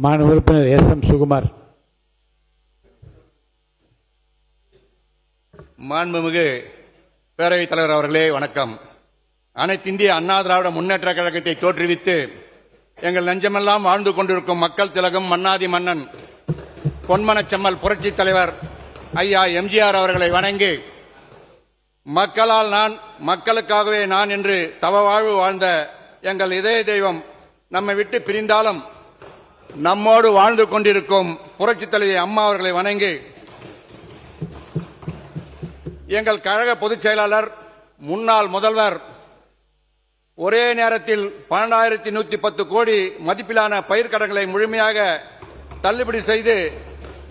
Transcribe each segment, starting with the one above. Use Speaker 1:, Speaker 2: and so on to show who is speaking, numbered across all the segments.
Speaker 1: மாநில உறுப்பினர் எஸ்.எம். சுகுமார்.
Speaker 2: மாண்புமிகு பேரவைத் தலைவர் அவர்களே வணக்கம். அனைத்து இந்திய அண்ணா திராவிட முன்னேற்ற கழகத்தை தோற்றுவித்து எங்கள் நெஞ்சமெல்லாம் வாழ்ந்து கொண்டிருக்கும் மக்கள் திலகம் மன்னாதி மன்னன் பொன்மனச்செம்மல் புரட்சி தலைவர் ஐயா எம்ஜிஆர் அவர்களை வணங்கி, மக்களால் நான் மக்களுக்காகவே நான் என்று தவ வாழ்வு வாழ்ந்த எங்கள் இதய தெய்வம் நம்மை விட்டு பிரிந்தாலும் நம்மோடு வாழ்ந்து கொண்டிருக்கும் புரட்சி தலைவி அம்மா அவர்களை வணங்கி, எங்கள் கழக பொதுச் செயலாளர் முன்னாள் முதல்வர் ஒரே நேரத்தில் 12,110 கோடி மதிப்பிலான பயிர்க்கடன்களை முழுமையாக தள்ளுபடி செய்து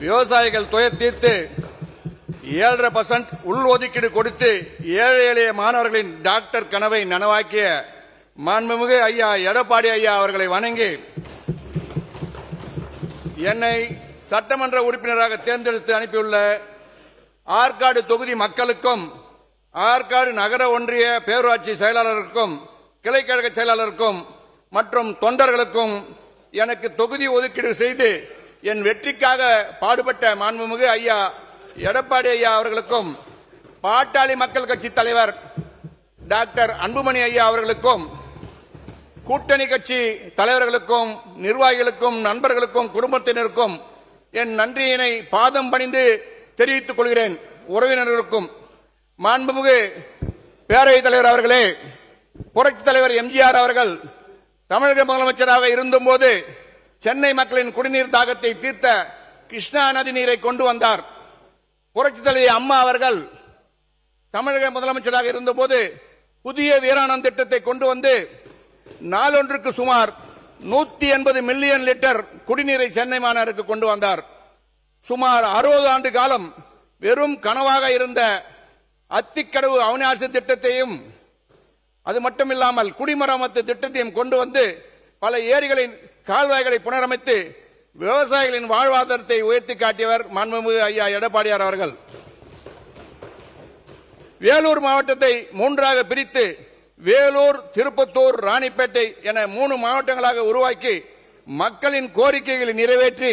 Speaker 2: விவசாயிகள் துயர் தீர்த்து 7.5% உள்ஒதுக்கீடு கொடுத்து ஏழை எளிய மாணவர்களின் டாக்டர் கனவை நனவாக்கிய மாண்புமிகு ஐயா எடப்பாடி ஐயா அவர்களை வணங்கி, என்னை சட்டமன்ற உறுப்பினராக தேர்ந்தெடுத்து அனுப்பியுள்ள ஆற்காடு தொகுதி மக்களுக்கும், ஆற்காடு நகர ஒன்றிய பேரூராட்சி செயலாளருக்கும், கிளைக்கழக செயலாளருக்கும் மற்றும் தொண்டர்களுக்கும் எனக்கு தொகுதி ஒதுக்கீடு செய்து என் வெற்றிக்காக பாடுபட்ட மாண்புமிகு ஐயா எடப்பாடி ஐயா அவர்களுக்கும், பாட்டாளி மக்கள் கட்சி தலைவர் டாக்டர் அன்புமணி ஐயா அவர்களுக்கும், கூட்டணி கட்சி தலைவர்களுக்கும், நிர்வாகிகளுக்கும், நண்பர்களுக்கும், குடும்பத்தினருக்கும் என் நன்றியினை பாதம் பணிந்து தெரிவித்துக் கொள்கிறேன். உறவினர்களுக்கும். மாண்புமிகு பேரவைத் தலைவர் அவர்களே, புரட்சித் தலைவர் எம்ஜிஆர் அவர்கள் தமிழக முதலமைச்சராக இருந்தபோது சென்னை மக்களின் குடிநீர் தாகத்தை தீர்த்த கிருஷ்ணா நதி நீரை கொண்டு வந்தார். புரட்சித் தலைவி அம்மா அவர்கள் தமிழக முதலமைச்சராக இருந்தபோது புதிய வீராணம் திட்டத்தை கொண்டு வந்து நாளொன்றுக்கு சுமார் 180 மில்லியன் லிட்டர் குடிநீரை சென்னை மாநகருக்கு கொண்டு வந்தார். சுமார் 60 ஆண்டு காலம் வெறும் கனவாக இருந்த அத்திக்கடவு அவிநாசி திட்டத்தையும், அது மட்டுமில்லாமல் குடிமராமத்து திட்டத்தையும் கொண்டு வந்து பல ஏரிகளின் கால்வாய்களை புனரமைத்து விவசாயிகளின் வாழ்வாதாரத்தை உயர்த்தி காட்டியவர் மாண்புமிகு ஐயா எடப்பாடியார் அவர்கள். வேலூர் மாவட்டத்தை 3ஆக பிரித்து வேலூர், திருப்பத்தூர், ராணிப்பேட்டை என 3 மாவட்டங்களாக உருவாக்கி மக்களின் கோரிக்கைகளை நிறைவேற்றி,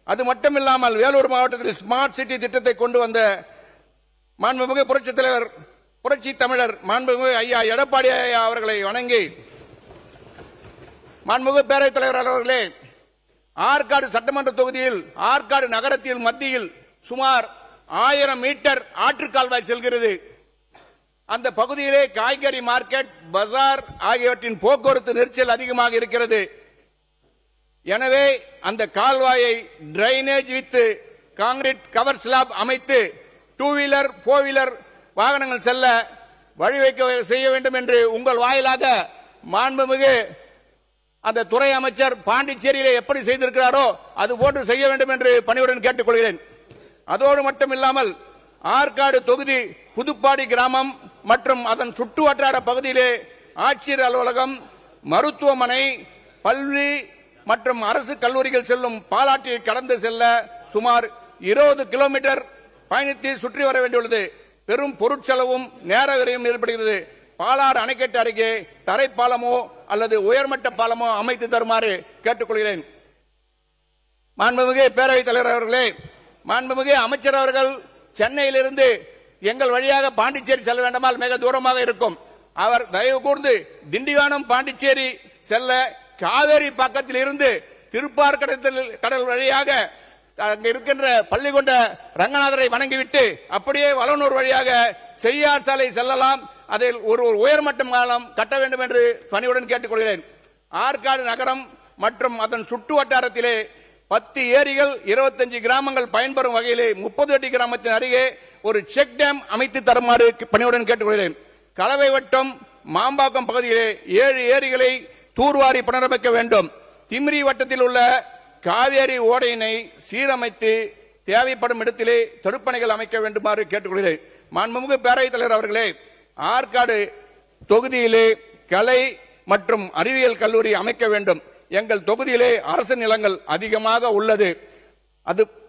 Speaker 2: அது மட்டுமில்லாமல் வேலூர் மாவட்டத்தில் ஸ்மார்ட் சிட்டி திட்டத்தை கொண்டு வந்த மாண்புமிகு புரட்சித் தலைவர், புரட்சி தமிழர் மாண்புமிகு ஐயா எடப்பாடி ஐயா அவர்களை வணங்கி, மாண்புமிகு பேரவைத் தலைவர் அவர்களே, ஆற்காடு சட்டமன்ற தொகுதியில் ஆற்காடு நகரத்தில் மத்தியில் சுமார் 1000 மீட்டர் ஆற்றுக்கால்வாய் செல்கிறது. அந்த பகுதியிலே காய்கறி மார்க்கெட், பஜார் ஆகியவற்றின் போக்குவரத்து நெரிசல் அதிகமாக இருக்கிறது. எனவே அந்த கால்வாயை drainage with concrete cover slab அமைத்து 2 வீலர் 4 வீலர் வாகனங்கள் செல்ல வழிவைக்க செய்ய வேண்டும் என்று உங்கள் வாயிலாக மாண்புமிகு அந்த துறை அமைச்சர் பாண்டிச்சேரியிலே எப்படி செய்திருக்கிறாரோ அது போன்று செய்ய வேண்டும் என்று பணியுடன் கேட்டுக்கொள்கிறேன். அதோடு மட்டுமில்லாமல் ஆற்காடு தொகுதி புதுப்பாடி கிராமம் மற்றும் அதன் சுற்று வட்டார பகுதியிலே ஆட்சியர் அலுவலகம், மருத்துவமனை, பள்ளி மற்றும் அரசு கல்லூரிகள் செல்லும் பாலாற்றை கடந்து செல்ல சுமார் 20 கிலோமீட்டர் பயணித்து சுற்றி வர வேண்டியுள்ளது. பெரும் பொருட்செலவும் நேர விரையும் ஏற்படுகிறது. பாலாறு அணைக்கட்டு அருகே தரைப்பாலமோ அல்லது உயர்மட்ட பாலமோ அமைத்து தருமாறு கேட்டுக்கொள்கிறேன். மாண்புமிகு பேரவைத் தலைவர் அவர்களே, மாண்புமிகு அமைச்சர் அவர்கள் சென்னையிலிருந்து எங்கள் வழியாக பாண்டிச்சேரி செல்ல வேண்டாமல் மிக தூரமாக இருக்கும். அவர் தயவு கூர்ந்து திண்டிவனம் பாண்டிச்சேரி செல்ல காவேரி பக்கத்தில் இருந்து திருப்பார்கடல் வழியாக அங்கு இருக்கின்ற பள்ளிகொண்ட ரங்கநாதரை வணங்கிவிட்டு அப்படியே வளனூர் வழியாக செய்யார் சாலை செல்லலாம். அதில் ஒரு உயர்மட்ட பாலம் கட்ட வேண்டும் என்று பணியுடன் கேட்டுக்கொள்கிறேன். ஆற்காடு நகரம் மற்றும் அதன் சுற்று வட்டாரத்திலே 10 ஏரிகள், 25 கிராமங்கள் பயன்பெறும் வகையிலே 30 அடி கிராமத்தின் அருகே ஒரு செக் டேம் அமைத்து தருமாறு பணியுடன் கேட்டுக்கொள்கிறேன். கலவை வட்டம் மாம்பாக்கம் பகுதியிலே 7 ஏரிகளை தூர்வாரி புனரமைக்க வேண்டும். திமிரி வட்டத்தில் உள்ள காவேரி ஓடையினை சீரமைத்து தேவைப்படும் இடத்திலே தடுப்பணைகள் அமைக்க வேண்டுமாறு கேட்டுக்கொள்கிறேன். மாண்புமிகு பேரவைத் தலைவர் அவர்களே, ஆற்காடு தொகுதியிலே கலை மற்றும் அறிவியல் கல்லூரி அமைக்க வேண்டும். எங்கள் தொகுதியிலே அரசு நிலங்கள் அதிகமாக உள்ளது.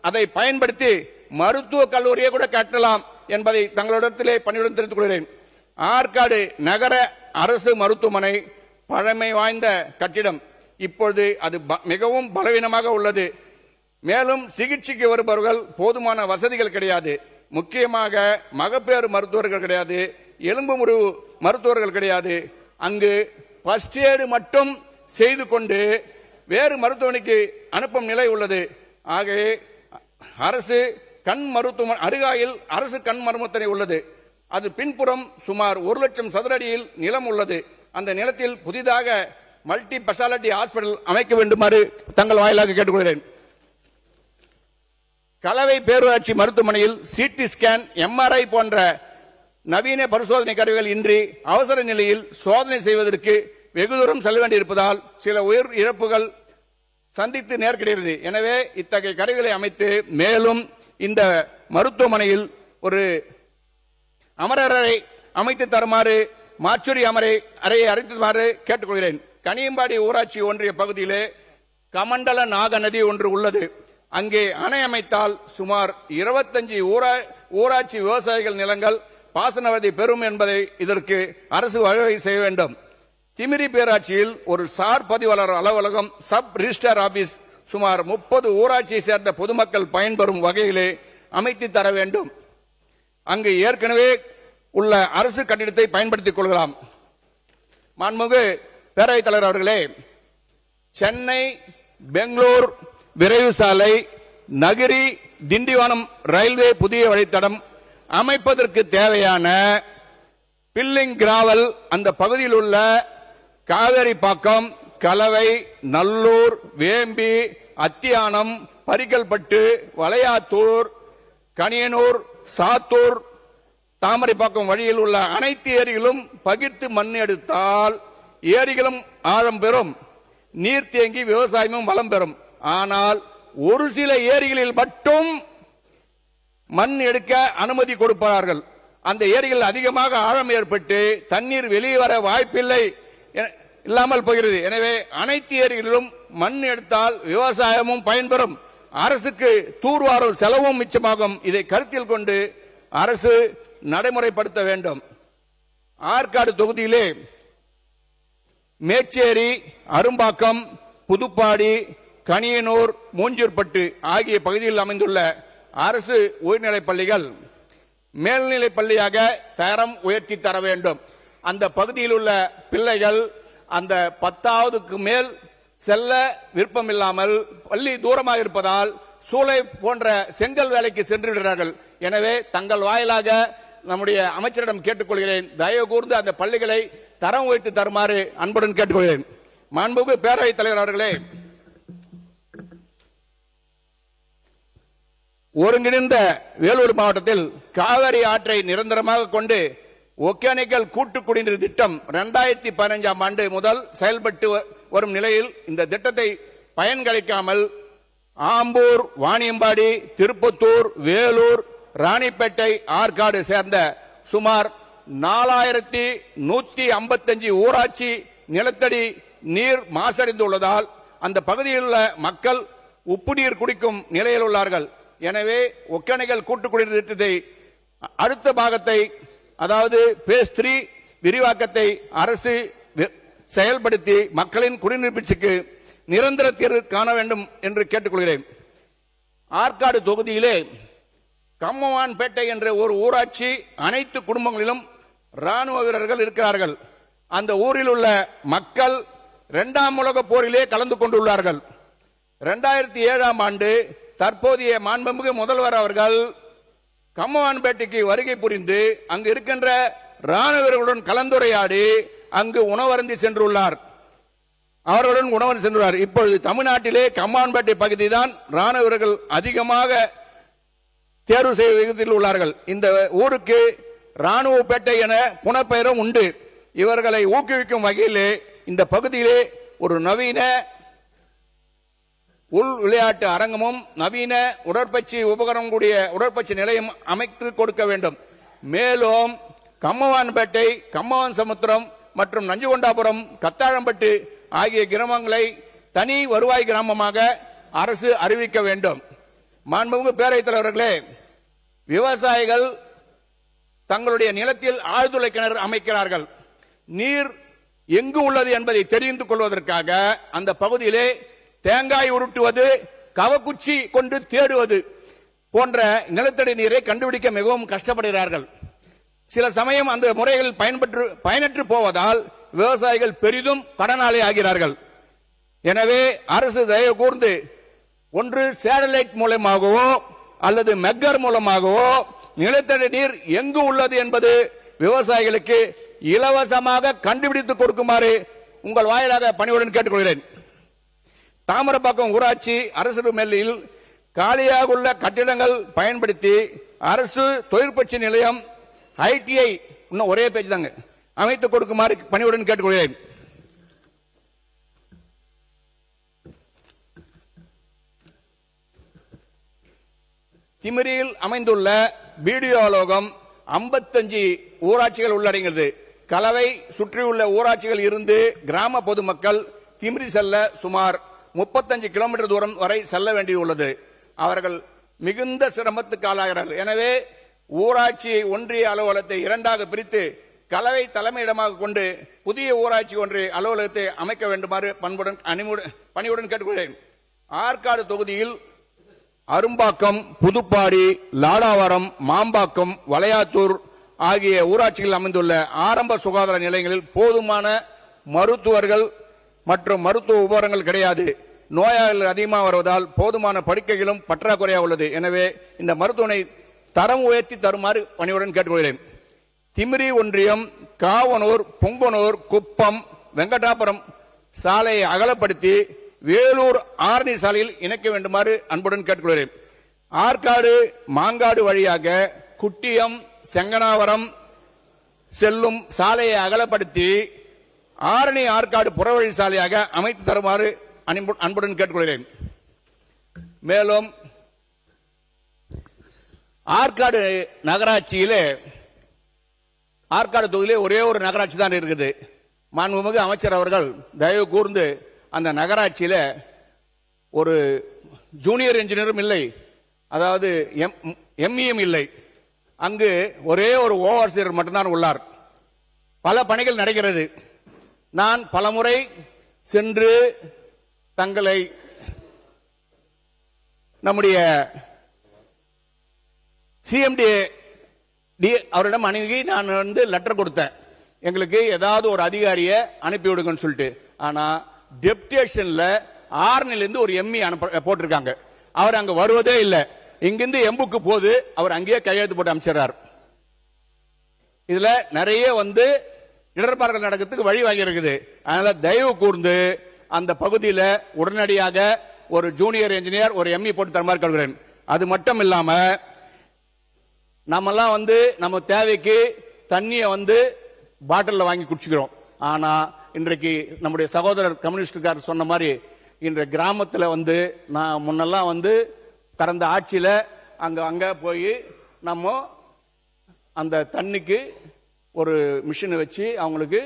Speaker 2: அதை பயன்படுத்தி மருத்துவக் கல்லூரியை கூட கட்டலாம் என்பதை தங்களிடத்திலே பணியுடன் தெரிவித்துக் கொள்கிறேன். ஆற்காடு நகர அரசு மருத்துவமனை பழமை வாய்ந்த கட்டிடம். இப்பொழுது அது மிகவும் பலவீனமாக உள்ளது. மேலும் சிகிச்சைக்கு வருபவர்கள் போதுமான வசதிகள் கிடையாது. முக்கியமாக மகப்பேறு மருத்துவர்கள் கிடையாது, எலும்பு முறிவு மருத்துவர்கள் கிடையாது. அங்கு ஃபர்ஸ்ட் எய்டு மட்டும் செய்து கொண்டு வேறு மருத்துவமனைக்கு அனுப்பும் நிலை உள்ளது. ஆகவே அரசு கண் மருத்துவமனை அருகாயில் அரசு கண் மருத்துவமனை உள்ளது. அது பின்புறம் சுமார் 1,00,000 சதுர அடியில் நிலம் உள்ளது. அந்த நிலத்தில் புதிதாக மல்டி ஸ்பெஷாலிட்டி ஹாஸ்பிட்டல் அமைக்க வேண்டுமாறு தங்கள் வாயிலாக கேட்டுக்கொள்கிறேன். கலவை பேரூராட்சி மருத்துவமனையில் சிடி ஸ்கேன், எம்ஆர்ஐ போன்ற நவீன பரிசோதனை கருவிகள் இன்றி அவசர நிலையில் சோதனை செய்வதற்கு வெகு தூரம் செல்ல வேண்டியிருப்பதால் சில உயிர் இழப்புகள் சந்தித்து நேர்கிறது. எனவே இத்தகைய கருவிகளை அமைத்து மேலும் இந்த மருத்துவமனையில் ஒரு அமரரை அமைத்து தருமாறு, மாச்சுரி அறையை அறிவித்துமாறு கேட்டுக்கொள்கிறேன். கனியம்பாடி ஊராட்சி ஒன்றிய பகுதியிலே கமண்டல நாக நதி ஒன்று உள்ளது. அங்கே அணை அமைத்தால் சுமார் 25 ஊராட்சி விவசாயிகள் நிலங்கள் பாசன வசதி பெறும் என்பதை இதற்கு அரசு வழிவகை செய்ய வேண்டும். திமிரி பேராட்சியில் ஒரு சார் பதிவாளர் அலுவலகம், சப் ரிஜிஸ்டர் ஆபீஸ் சுமார் 30 ஊராட்சியை சேர்ந்த பொதுமக்கள் பயன்பெறும் வகையிலே அமைத்து தர வேண்டும். அங்கு ஏற்கனவே உள்ள அரசு கட்டிடத்தை பயன்படுத்திக் கொள்ளலாம். மாண்புமிகு பேரவைத் தலைவர் அவர்களே, சென்னை பெங்களூர் விரைவு சாலை, நகிரி திண்டிவனம் ரயில்வே புதிய வழித்தடம் அமைப்பதற்கு தேவையான பில்லிங் கிராவல் அந்த பகுதியில் உள்ள காவேரிப்பாக்கம், கலவை, நல்லூர், வேம்பி, அத்தியானம், பரிக்கல்பட்டு, வளையாத்தூர், கனியனூர், சாத்தூர், தாமரைப்பாக்கம் வழியில் உள்ள அனைத்து ஏரிகளும் பகிர்ந்து மண் எடுத்தால் ஏரிகளும் ஆழம் பெறும், நீர் தேங்கி விவசாயமும் வளம் பெறும். ஆனால் ஒரு சில ஏரிகளில் மட்டும் மண் எடுக்க அனுமதி கொடுப்பார்கள். அந்த ஏரிகள் அதிகமாக ஆழம் ஏற்பட்டு தண்ணீர் வெளியே வர வாய்ப்பில்லை இல்லாமல் போகிறது. எனவே அனைத்து ஏரிகளிலும் மண் எடுத்தால் விவசாயமும் பயன்பெறும், அரசுக்கு தூர்வாரும் செலவும் மிச்சமாகும். இதை கருத்தில் கொண்டு அரசு நடைமுறைப்படுத்த வேண்டும். ஆற்காடு தொகுதியிலே மேச்சேரி, அரும்பாக்கம், புதுப்பாடி, கனியனூர், மூஞ்சூர்பட்டு ஆகிய பகுதியில் அமைந்துள்ள அரசு உயர்நிலைப் பள்ளிகள் மேல்நிலைப் பள்ளியாக தரம் உயர்த்தி தர வேண்டும். அந்த பகுதியில் உள்ள பிள்ளைகள் அந்த 10வது மேல் செல்ல விருப்பமில்லாமல் பள்ளி தூரமாக இருப்பதால் சூளை போன்ற செங்கல் வேலைக்கு சென்று விடுகிறார்கள். எனவே தங்கள் வாயிலாக நம்முடைய அமைச்சரிடம் கேட்டுக்கொள்கிறேன், தயவு கூர்ந்து அந்த பள்ளிகளை தரம் உயர்த்தி தருமாறு அன்புடன் கேட்டுக்கொள்கிறேன். மாண்புமிகு பேரவைத் தலைவர் அவர்களே, ஒருங்கிணைந்த வேலூர் மாவட்டத்தில் காவிரி ஆற்றை நிரந்தரமாக கொண்டு ஒகேனக்கல் கூட்டு குடிநீர் திட்டம் 2015ஆம் ஆண்டு முதல் செயல்பட்டு வரும் நிலையில் இந்த திட்டத்தை பயன்களிக்காமல் ஆம்பூர், வாணியம்பாடி, திருப்பத்தூர், வேலூர், ராணிப்பேட்டை, ஆற்காடு சேர்ந்த சுமார் 4155 ஊராட்சி நிலத்தடி நீர் மாசடைந்துள்ளதால் அந்த பகுதியில் உள்ள மக்கள் உப்பு நீர் குடிக்கும் நிலையில் உள்ளார்கள். எனவே ஒகேனக்கல் கூட்டு குடிநீர் திட்டத்தை அடுத்த பாகத்தை, அதாவது பேஸ் 3 விரிவாக்கத்தை அரசு செயல்படுத்தி மக்களின் குடிநீர் பிரச்சனைக்கு நிரந்தர தீர்வு காண வேண்டும் என்று கேட்டுக்கொள்கிறேன். ஆற்காடு தொகுதியிலே கம்மவான்பேட்டை என்ற ஒரு ஊராட்சி அனைத்து குடும்பங்களிலும் ராணுவ வீரர்கள் இருக்கிறார்கள். அந்த ஊரில் உள்ள மக்கள் 2ஆம் உலகப் போரிலே கலந்து கொண்டுள்ளார்கள். 2007ஆம் ஆண்டு தற்போதைய மாண்புமிகு முதல்வர் அவர்கள் கம்மவான்பேட்டைக்கு வருகை புரிந்து அங்கு இருக்கின்ற ராணுவ வீரர்களுடன் கலந்துரையாடி அங்கு உணவருந்தி சென்றுள்ளார். அவர்களுடன் உணவருந்தி சென்றுள்ளார். இப்பொழுது தமிழ்நாட்டிலே கம்மவான்பேட்டை பகுதி தான் ராணுவ வீரர்கள் அதிகமாக தேர்வு செய்ய விகிதத்தில் உள்ளார்கள். இந்த ஊருக்கு ராணுவப்பேட்டை என புனப்பெயரும் உண்டு. இவர்களை ஊக்குவிக்கும் வகையிலே இந்த பகுதியிலே ஒரு நவீன உள் விளையாட்டு அரங்கமும் நவீன உடற்பயிற்சி உபகரணம் கூடிய உடற்பயிற்சி நிலையம் அமைத்து கொடுக்க வேண்டும். மேலும் கம்மவான்பேட்டை, கம்மவான் சமுத்திரம் மற்றும் நஞ்சுகொண்டாபுரம், கத்தாழம்பட்டு ஆகிய கிராமங்களை தனி வருவாய் கிராமமாக அரசு அறிவிக்க வேண்டும். மாண்புமிகு பேரவைத் தலைவர்களே, விவசாயிகள் தங்களுடைய நிலத்தில் ஆழ்துளை கிணறு அமைக்கிறார்கள். நீர் எங்கு உள்ளது என்பதை தெரிந்து கொள்வதற்காக அந்த பகுதியிலே தேங்காய் உருட்டுவது, கவக்குச்சி கொண்டு தேடுவது போன்ற நிலத்தடி நீரை கண்டுபிடிக்க மிகவும் கஷ்டப்படுகிறார்கள். சில சமயம் அந்த முறைகள் பயனற்று போவதால் விவசாயிகள் பெரிதும் கடனாளி ஆகிறார்கள். எனவே அரசு தயவு கூர்ந்து ஒன்று சேட்டலைட் மூலமாகவோ அல்லது மெக்கர் மூலமாகவோ நிலத்தடி நீர் எங்கு உள்ளது என்பது விவசாயிகளுக்கு இலவசமாக கண்டுபிடித்து கொடுக்குமாறு உங்கள் வாயிலாக பணியுடன் கேட்டுக்கொள்கிறேன். தாமரப்பாக்கம் ஊராட்சி அரசு மேலில் காலியாக உள்ள கட்டிடங்கள் பயன்படுத்தி அரசு தொழிற்பயிற்சி நிலையம் ITI இன்னும் ஒரே பேஜ் தாங்க அமைத்துக் கொடுக்குமாறு பணியுடன் கேட்டுக்கொள்கிறேன். திமிரியில் அமைந்துள்ள பிடிஓ அலுவலகம் 55 ஊராட்சிகள் உள்ளடங்கியது. கலவை சுற்றியுள்ள ஊராட்சிகள் இருந்து கிராம பொதுமக்கள் திமிரி செல்ல சுமார் 35 கிலோமீட்டர் தூரம் வரை செல்ல வேண்டியுள்ளது. அவர்கள் மிகுந்த சிரமத்துக்கு ஆளாகிறார்கள். எனவே ஊராட்சி ஒன்றிய அலுவலகத்தை இரண்டாக பிரித்து கலவை தலைமையிடமாக கொண்டு புதிய ஊராட்சி ஒன்றிய அலுவலகத்தை அமைக்க வேண்டுமாறு பணியுடன் கேட்டுக்கொள்கிறேன். ஆற்காடு தொகுதியில் அரும்பாக்கம், புதுப்பாடி, லாலாவரம், மாம்பாக்கம், வளையாத்தூர் ஆகிய ஊராட்சிகள் அமைந்துள்ள ஆரம்ப சுகாதார நிலையங்களில் போதுமான மருத்துவர்கள் மற்றும் மருத்துவ உபகரணங்கள் கிடையாது. நோயாளிகள் அதிகமாக வருவதால் போதுமான படுக்கைகளும் பற்றாக்குறையாக உள்ளது. எனவே இந்த மருத்துவனை தரம் உயர்த்தி தருமாறு பணியுடன் கேட்டுக்கொள்கிறேன். திமிரி ஒன்றியம் காவனூர், பொங்கனூர், குப்பம், வெங்கடாபுரம் சாலையை அகலப்படுத்தி வேலூர் ஆரணி சாலையில் இணைக்க வேண்டுமாறு அன்புடன் கேட்டுக்கொள்கிறேன். ஆற்காடு மாங்காடு வழியாக குட்டியம், செங்கனாவரம் செல்லும் சாலையை அகலப்படுத்தி ஆரணி ஆற்காடு புறவழி சாலையாக அமைத்து தருமாறு அன்புடன் கேட்டுக்கொள்கிறேன். மேலும் ஆற்காடு நகராட்சியிலே ஆற்காடு தொகுதியிலே ஒரே ஒரு நகராட்சி தான் இருக்குது. மாண்புமிகு அமைச்சர் அவர்கள் தயவு கூர்ந்து அந்த நகராட்சியில ஒரு ஜூனியர் இன்ஜினியரும் இல்லை, அதாவது MEM இல்லை. அங்கு ஒரே ஒரு ஓவர்சியர் மட்டும்தான் உள்ளார். பல பணிகள் நடக்கிறது. நான் பலமுறை சென்று தங்களை நம்முடைய CMD அவரிடம் அணுகி நான் லெட்டர் கொடுத்தேன், எங்களுக்கு ஏதாவது ஒரு அதிகாரியை அனுப்பிவிடுங்கன்னு சொல்லிட்டு. ஆனா டெப்டேஷன்ல ஆர்னிலிருந்து ஒரு ME போட்டிருக்காங்க. அவர் அங்க வருவதே இல்லை. இங்கிருந்து எம்புக்கு போது அவர் அங்கேயே கையெழுத்து போட்டு அமைச்சிடறார். இதுல நிறைய இடர்பாடுகள் நடக்கிறதுக்கு வழி வாங்கி இருக்குது. அதனால தயவு கூர்ந்து அந்த பகுதியில் உடனடியாக ஒரு ஜூனியர் இன்ஜினியர், ஒரு ME போட்டு தருமாறு கேட்கிறேன். அது மட்டும் இல்லாம நம்மெல்லாம் நம்ம தேவைக்கு தண்ணியை பாட்டில் வாங்கி குடிச்சுக்கிறோம். ஆனா இன்றைக்கு நம்முடைய சகோதரர் கம்யூனிஸ்டுக்காரர் சொன்ன மாதிரி இன்றைய கிராமத்தில் நான் முன்னெல்லாம் கடந்த ஆட்சியில அங்க போய் நம்ம அந்த தண்ணிக்கு ஒரு மிஷினை வச்சு அவங்களுக்கு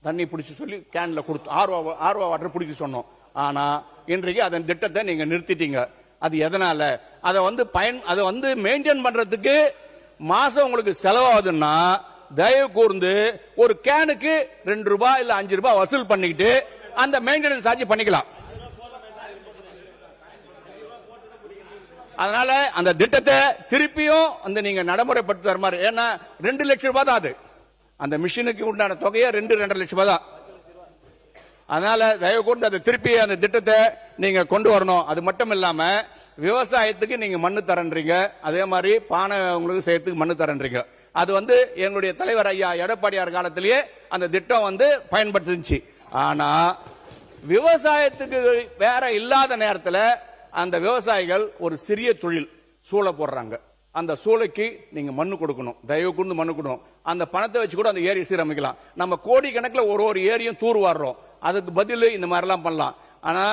Speaker 2: தண்ணி பிடிச்சி சொல்லி கேன்ல கொடுத்து ஆர்வா வாட்டர் பிடிக்க சொன்னோம். ஆனா இன்றைக்கு அதன் திட்டத்தை நீங்க நிறுத்திட்டீங்க. அது எதனால? அதை மெயின்டைன் பண்றதுக்கு மாசம் உங்களுக்கு செலவாகுதுன்னா தயவு கூர்ந்து ஒரு கேனுக்கு 2 ரூபாய் இல்ல 5 ரூபாய் வசூல் பண்ணிக்கிட்டு அந்த மெயின்டெனன்ஸ் சார்ஜ் பண்ணிக்கலாம். அதனால அந்த திட்டத்தை திருப்பியும் நீங்க நடைமுறைப்படுத்தி தருமாறு. ஏன்னா 2 லட்சம் ரூபாய் தான் அது. அந்த மிஷினுக்கு உண்டான தொகையை 2.5 லட்சம் ரூபாய் தான். அதனால தயவு கூர்ந்து அதை திருப்பி அந்த திட்டத்தை நீங்க கொண்டு வரணும். அது மட்டும் இல்லாம விவசாயத்துக்கு நீங்க மண்ணு தரன்றீங்க, அதே மாதிரி பானை உங்களுக்கு செய்யறதுக்கு மண்ணு தரன்றீங்க. அது எங்களுடைய தலைவர் ஐயா எடப்பாடியார் காலத்திலேயே அந்த திட்டம் பயன்படுத்துச்சு. ஆனா விவசாயத்துக்கு வேற இல்லாத நேரத்தில் அந்த விவசாயிகள் ஒரு சிறிய தொழில் சூளை போடுறாங்க. அந்த சூளைக்கு நீங்க மண்ணு கொடுக்கணும், தயவு கூர்ந்து மண்ணு கொடுக்கணும். அந்த பணத்தை வச்சு கூட அந்த ஏரி சீரமைக்கலாம். நம்ம கோடி கணக்கில் ஒரு ஏரியும் தூர் வாடுறோம், அதுக்கு பதில் இந்த மாதிரிலாம் பண்ணலாம். ஆனா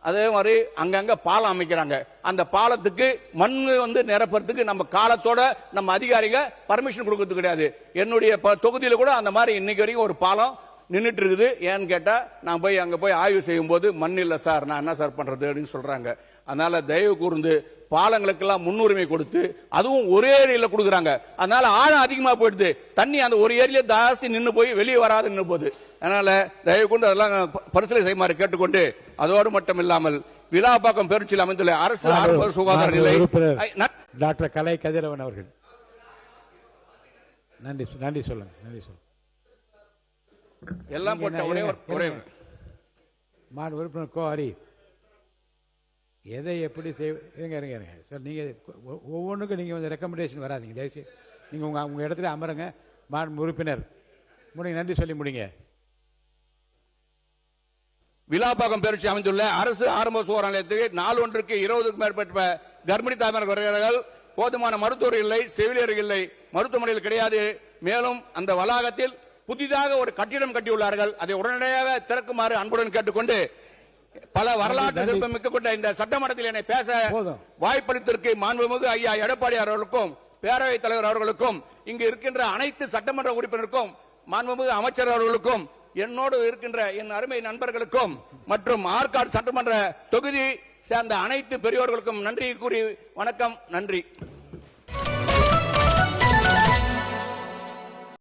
Speaker 2: அதே மாதிரி அங்கங்க பாலம் அமைக்கிறாங்க. அந்த பாலத்துக்கு மண்ணு நிரப்புறதுக்கு நம்ம காலத்தோட நம்ம அதிகாரிகள் பர்மிஷன் கொடுக்கறது கிடையாது. என்னுடைய தொகுதியில கூட அந்த மாதிரி இன்னைக்கு வரைக்கும் ஒரு பாலம் நின்றுட்டு இருக்குது. ஏன்னு கேட்டா நான் அங்க போய் ஆய்வு செய்யும் போது மண் இல்ல சார், நான் என்ன சார் பண்றது அப்படின்னு சொல்றாங்க. அதனால தயவு கூர்ந்து பாலங்களுக்கெல்லாம் முன்னுரிமை கொடுத்து அதுவும் ஒரே ஏரியில கொடுக்குறாங்க. அதனால ஆழம் அதிகமா போயிடுது, தண்ணி அந்த ஒரு ஏரியில ஜாஸ்தி நின்று போய் வெளியே வராது நின்று போகுது. அதனால தயவு கொண்டு அதெல்லாம் பரிசீலனை செய்யுமாறு கேட்டுக்கொண்டு, அதோடு மட்டும் இல்லாமல் விழாப்பாக்கம் பேரூராட்சியில் அமைந்துள்ள அரசு ஆரம்ப சுகாதார நிலையம்
Speaker 1: உறுப்பினர் டாக்டர் கலை கதிரவன் அவர்கள் நன்றி நன்றி சொல்லுங்க. நன்றி சொல்லுங்க.
Speaker 2: எல்லாம் போட்ட ஒரே
Speaker 1: மாநில உறுப்பினர் கோ ஹரி எதை எப்படி இருங்க சார். நீங்க ஒவ்வொன்றுக்கும் நீங்க வந்து ரெக்கமெண்டேஷன் வராதிங்க தயவுசெய்து. நீங்க உங்க இடத்துல அமருங்க. மாநில உறுப்பினர் முடிங்க, நன்றி சொல்லி முடிங்க.
Speaker 2: விழாப்பாக்கம் பேரூராட்சி அமைந்துள்ள அரசு ஆரம்ப சுகாதார நிலையத்துக்கு நாள் ஒன்றுக்கு 20க்கும் மேற்பட்ட கர்ப்பிணி தாய்மார்கள் வருகிறார்கள். போதுமான மருத்துவர் இல்லை, செவிலியர்கள் இல்லை, மருத்துவமனையில் கிடையாது. மேலும் அந்த வளாகத்தில் புதிதாக ஒரு கட்டிடம் கட்டியுள்ளார்கள். அதை உடனடியாக திறக்குமாறு அன்புடன் கேட்டுக்கொண்டு, பல வரலாற்று சிறப்புமிக்க கொண்ட இந்த சட்டமன்றத்தில் என்னை பேச வாய்ப்பளித்திருக்க மாண்புமிகு ஐயா எடப்பாடியார் அவர்களுக்கும் பேரவைத் தலைவர் அவர்களுக்கும் இங்கு இருக்கின்ற அனைத்து சட்டமன்ற உறுப்பினருக்கும் மாண்புமிகு அமைச்சர் அவர்களுக்கும் என்னோடு இருக்கின்ற என் அருமை நண்பர்களுக்கும் மற்றும் ஆற்காடு சட்டமன்ற தொகுதி சேர்ந்த அனைத்து பெரியோர்களுக்கும் நன்றி கூறி வணக்கம். நன்றி.